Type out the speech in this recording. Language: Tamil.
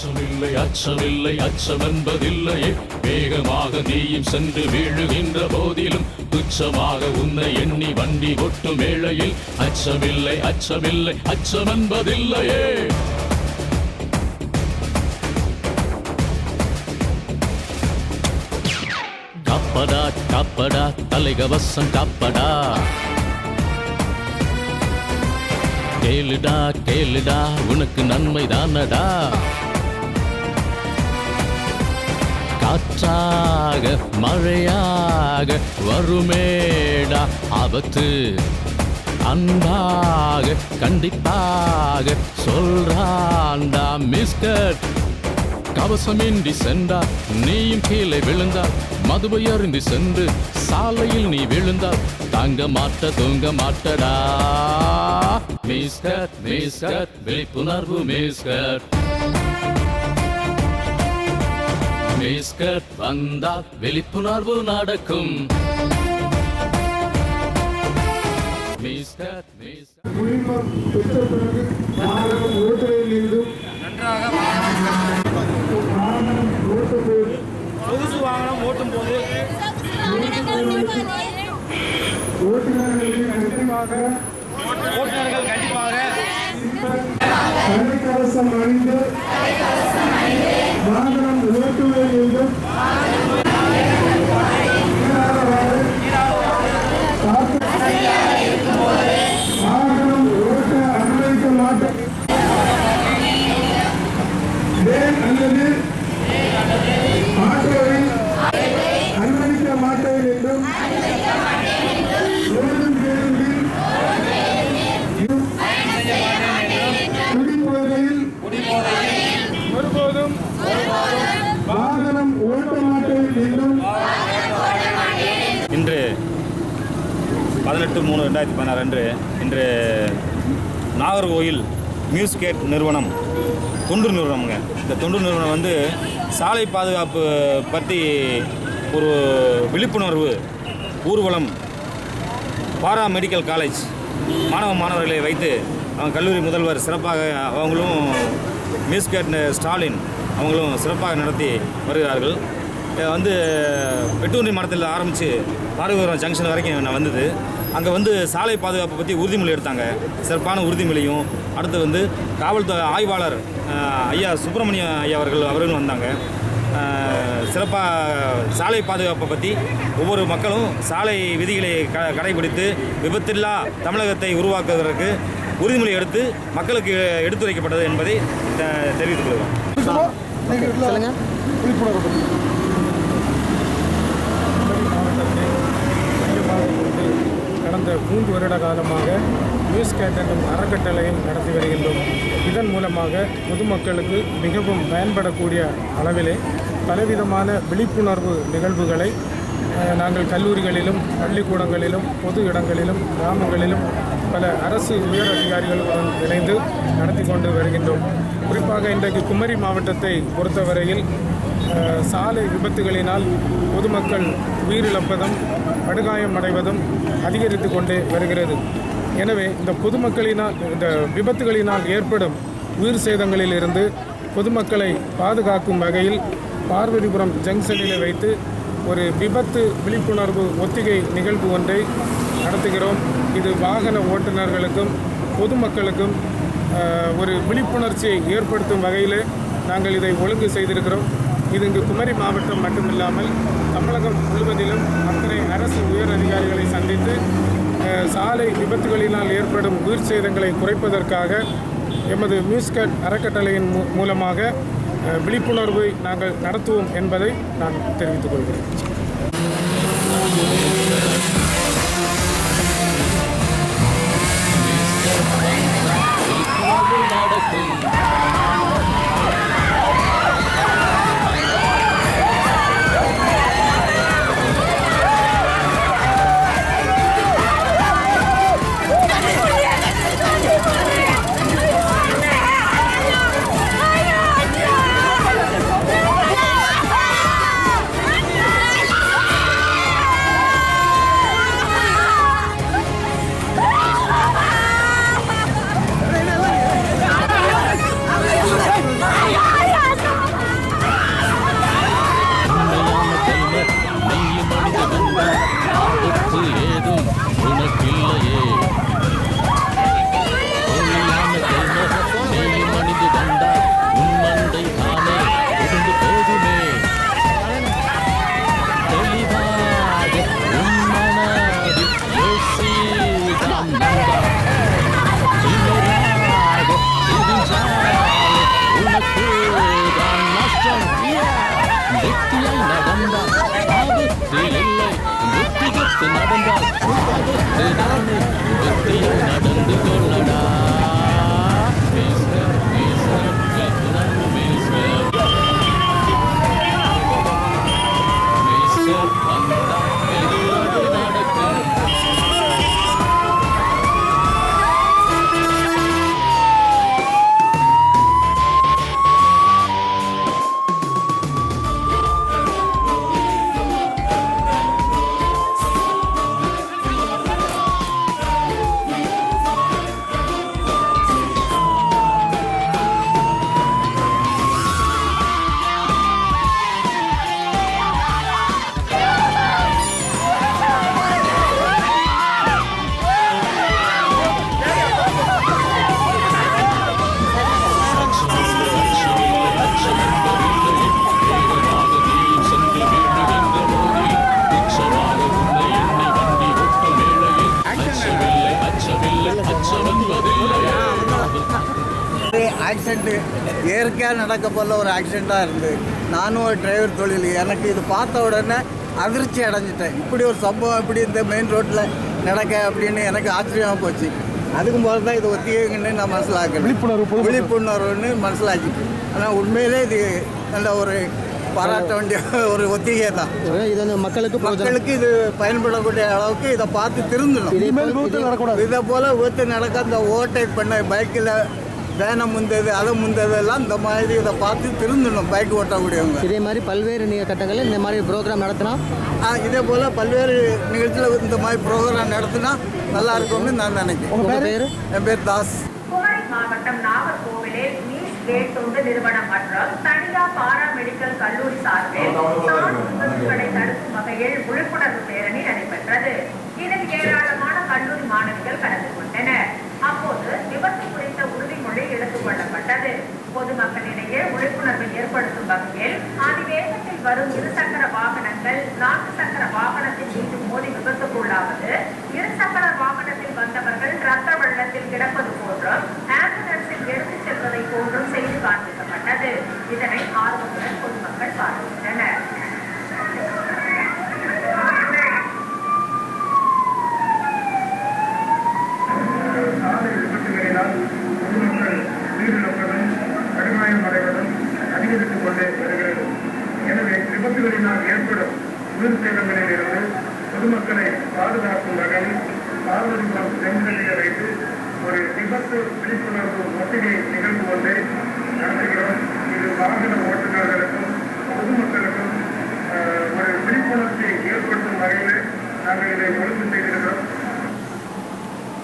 அச்சமில்லை அச்சமில்லை அச்சமென்பதில்லையே, வேகமாக நீயும் சென்று வீழுகின்ற போதிலும் துச்சமாக உன்னை எண்ணி வண்டி கொட்டும் வேளையில் அச்சமில்லை அச்சமில்லை அச்சமென்பதில்லையே. காப்படா காப்படா தலைகவசம் காப்படா, கேளுடா கேளுடா உனக்கு நன்மை தானடா. காற்றாக மழையாக வருமேடா ஆபத்து, அன்பாக கண்டிப்பாக சொல்றான்டா மிஸ்டர். கவசமின்றி சென்றார் நீயும் கீழே விழுந்தார், மதுவை அருந்தி சென்று சாலையில் நீ விழுந்தார், தாங்க மாட்ட தூங்க மாட்டடா மிஸ்டர். மிஸ்டர் விழிப்புணர்வு மிஸ்டர். மிஸ்டர் வந்தால் விழிப்புணர்வு நடக்கும். மிஸ்டர் மிஸ்டர் உரிமம் பெற்ற பிறகு வாகனம் ஓட்டுவதில் இருந்தும் சொகுசு வாகனம் ஓட்டும் போது ஓட்டுநர்கள் கண்டிப்பாக தலைக்கவசம் அணிந்து வாகனம் ஓட்டுவதில் இருந்தும் வாகனம் ஓட்ட அனுமதிக்க மாட்டோம் அல்லது ஆட்டோவை அனுமதிக்க மாட்டேன் என்றும் ஓடும் பேருந்தில் குடிபோதையில் ஒருபோதும் வாகனம் ஓட்ட மாட்டேன் என்றும். இன்று 18/3/2016 அன்று இன்று நாகர்கோயில் மியூஸ்கேட் நிறுவனம் தொண்டு நிறுவனம்ங்க. இந்த தொண்டு நிறுவனம் வந்து சாலை பாதுகாப்பு பற்றி ஒரு விழிப்புணர்வு ஊர்வலம் பாரா மெடிக்கல் காலேஜ் மாணவர்களை வைத்து அவங்க கல்லூரி முதல்வர் சிறப்பாக அவங்களும் மியூஸ்கேட் ஸ்டாலின் அவங்களும் சிறப்பாக நடத்தி வருகிறார்கள். வந்து வெட்டூர்ணி மடத்தில் ஆரம்பித்து பாரதிபுரம் ஜங்ஷன் வரைக்கும் நான் வந்தது. அங்கே வந்து சாலை பாதுகாப்பை பற்றி உறுதிமொழி எடுத்தாங்க. சிறப்பான உறுதிமொழியும் அடுத்து வந்து காவல்துறை ஆய்வாளர் ஐயா சுப்பிரமணியம் ஐயா அவர்களும் வந்தாங்க. சிறப்பாக சாலை பாதுகாப்பை பற்றி ஒவ்வொரு மக்களும் சாலை விதிகளை கடைபிடித்து விபத்தில்லா தமிழகத்தை உருவாக்குவதற்கு உறுதிமொழி எடுத்து மக்களுக்கு எடுத்துரைக்கப்பட்டது என்பதை தெரிவித்துக் கொள்கிறோம். கடந்த 3 வருட காலமாக மியூஸ்கேட் என்னும் அறக்கட்டளையை நடத்தி வருகின்றோம். இதன் மூலமாக பொதுமக்களுக்கு மிகவும் பயன்படக்கூடிய அளவிலே பலவிதமான விழிப்புணர்வு நிகழ்வுகளை நாங்கள் கல்லூரிகளிலும் பள்ளிக்கூடங்களிலும் பொது இடங்களிலும் கிராமங்களிலும் பல அரசு உயர் அதிகாரிகளுடன் இணைந்து நடத்தி கொண்டு வருகின்றோம். குறிப்பாக இன்றைக்கு குமரி மாவட்டத்தை பொறுத்தவரையில் சாலை விபத்துகளினால் பொதுமக்கள் உயிரிழப்பதும் படுகாயம் அடைவதும் அதிகரித்து கொண்டே வருகிறது. எனவே இந்த பொதுமக்களினால் இந்த விபத்துகளினால் ஏற்படும் உயிர் சேதங்களிலிருந்து பொதுமக்களை பாதுகாக்கும் வகையில் பார்வதிபுரம் ஜங்ஷனில் வைத்து ஒரு விபத்து விழிப்புணர்வு ஒத்திகை நிகழ்வு ஒன்றை நடத்துகிறோம். இது வாகன ஓட்டுநர்களுக்கும் பொதுமக்களுக்கும் ஒரு விழிப்புணர்ச்சியை ஏற்படுத்தும் வகையில் நாங்கள் இதை ஒழுங்கு செய்திருக்கிறோம். இது இங்கு குமரி மாவட்டம் மட்டுமில்லாமல் தமிழகம் முழுவதிலும் அத்தனை அரசு உயர் அதிகாரிகளை சந்தித்து சாலை விபத்துகளினால் ஏற்படும் உயிர் சேதங்களை குறைப்பதற்காக எமது மியூஸ்கேட் அறக்கட்டளையின் மூலமாக விழிப்புணர்வை நாங்கள் நடத்துவோம் என்பதை நான் தெரிவித்துக் கொள்கிறேன். ஆக்சிடெண்ட்டு இயற்கையாக நடக்க போல ஒரு ஆக்சிடெண்ட்டாக இருந்து நானும் ஒரு டிரைவர் தொழில் எனக்கு இது பார்த்த உடனே அதிர்ச்சி அடைஞ்சிட்டேன். இப்படி ஒரு சம்பவம் இப்படி இந்த மெயின் ரோட்டில் நடக்க அப்படின்னு எனக்கு ஆச்சரியமாக போச்சு. அதுக்கும் போல தான் இது ஒத்திகைன்னு நான் மனசிலாக்கிறேன், விழிப்புணர்வுன்னு மனசிலாக்கிட்டு. ஆனால் உண்மையிலே இது நல்ல ஒரு பாராட்ட வேண்டிய ஒரு ஒத்திகை தான். இது வந்து மக்களுக்கு இது பயன்படக்கூடிய அளவுக்கு இதை பார்த்து திருந்தணும். இதை போல் விபத்து நடக்க இந்த ஓவர்டேக் பண்ண பைக்கில் வேனை முந்தது அதை முந்ததெல்லாம் இந்த மாதிரி இதை பார்த்து திருந்தணும் பைக் ஓட்டக்கூடியவங்க. இதே மாதிரி பல்வேறு கட்டங்களில் இந்த மாதிரி ப்ரோக்ராம் நடத்தினா இதே போல் பல்வேறு நிகழ்ச்சியில் இந்த மாதிரி ப்ரோக்ராம் நடத்தினா நல்லா இருக்கும்னு நான் நினைக்கிறேன். என் பேர் தாஸ். குமரி மாவட்டம் நாகர்கோவிலில் மீஸ் கேட் தொண்டு நிறுவனம் மற்றும் தனியார் பாரா மெடிக்கல் கல்லூரி சார்பில் சாலை விபத்துகளை தடுக்கும் வகையில் விழிப்புணர்வு பேரணி நடைபெற்றது. இதில் ஏராளமான கல்லூரி மாணவிகள் கலந்து கொண்டனர். அப்போது விபத்து குறித்த உறுதிமொழி எடுத்துக் கொள்ளப்பட்டது. பொதுமக்களிடையே விழிப்புணர்வை ஏற்படுத்தும் வகையில் அதிவேகத்தில் வரும் இருசக்கர வாகனங்கள் 4 சக்கர வாகனத்தின் மீது மோதி விபத்துக்குள்ளாவது, இருசக்கர வாகனத்தில் வந்தவர்கள் ரத்த வெள்ளத்தில் கிடப்பது போன்றும் ஆம்புலன்ஸில் எடுத்துச் செல்வதை போன்றும் செய்து காண்பிக்கப்பட்டது. இதனை ஆர்வத்துடன் பொதுமக்கள் பார்க்கின்றனர். சாலை விபத்துகளினால் பொதுமக்கள் உயிரிழப்பதும் கடுமையம் அடைவதும் அதிகரித்துக் கொண்டே வருகிறது. எனவே விபத்துகளினால் ஏற்படும் உயிர் சேதங்களில் இருந்து பொதுமக்களை பாதுகாக்கும் வகையில் பார்வதிபுரம் செங்கலில் வைத்து ஒரு விபத்து விழிப்புணர்வு ஒத்திகை நிகழ்வு ஒன்றை நடத்தி